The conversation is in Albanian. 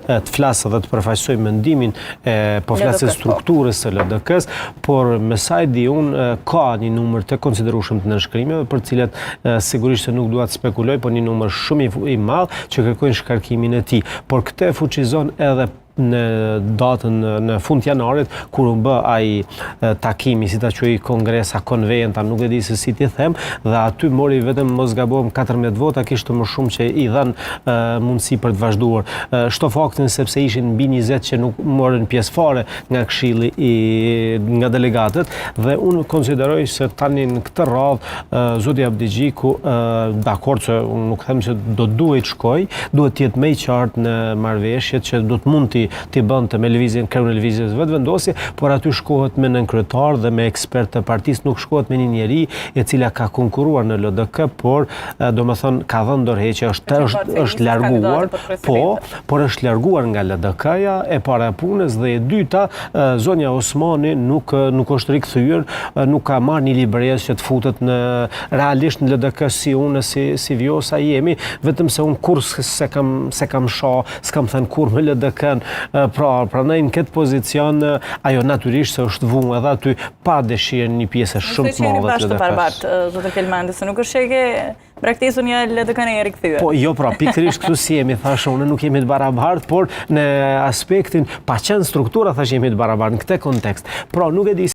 të flasë dhe të përfaqësoj mendimin po flasë strukturës së LDK-s, por me sa e di unë ka një numër të konsiderueshëm të nënshkrimeve për cilat sigurisht se nuk dua të spekuloj, por një numër shumë i madh që kërkojnë shkarkimin e tij. Por këtë e fuqizon edhe në datën në fund janarit, kur u bë ai takimi, si ta quaj kongresa, konventa, nuk e di se si t'i them, dhe aty mori vetëm mos gabojmë 14 vota, kishte më shumë që i dhan mundësi për të vazhduar. Shto faktin sepse ishin mbi 20 që nuk morën pjesë fare nga këshilli nga delegatët, dhe unë konsideroj se tani në këtë radhë zoti Abdigjiku, dakord se unë nuk them se do duhet shkoj, duhet të jetë më i qartë në marrëveshjet që do të mund t'i bënte me lëvizjen, kreun e lëvizjes vetë vendosje, por aty shkohet me nënkryetar dhe me ekspert të partisë, nuk shkohet me një njeri e cila ka konkuruar në LDK, por domethënë ka dhënë dorëheqje, është larguar, por është larguar nga LDK-ja e para e punës, dhe e dyta, zonja Osmani nuk është rikthyer, nuk ka marrë një libres që të futet në realisht në LDK si unë, si Vjosa jemi, vetëm se unë kur se kam s'kam thënë kur me LDK-n. Prandaj në këtë pozicion ajo natyrisht se është vunë edhe aty pa dëshirë një pjesë shumë të madhe të LDK-s. Të bashkë zotë Kelmendi, se nuk është që e ke braktisur një LDK-n e rikthyer. Po jo, pra pikërisht këtu si jemi, thashë unë nuk jemi të barabartë, por në aspektin pa qenë struktura thashë jemi të barabartë në këtë kontekst. Pra nuk e di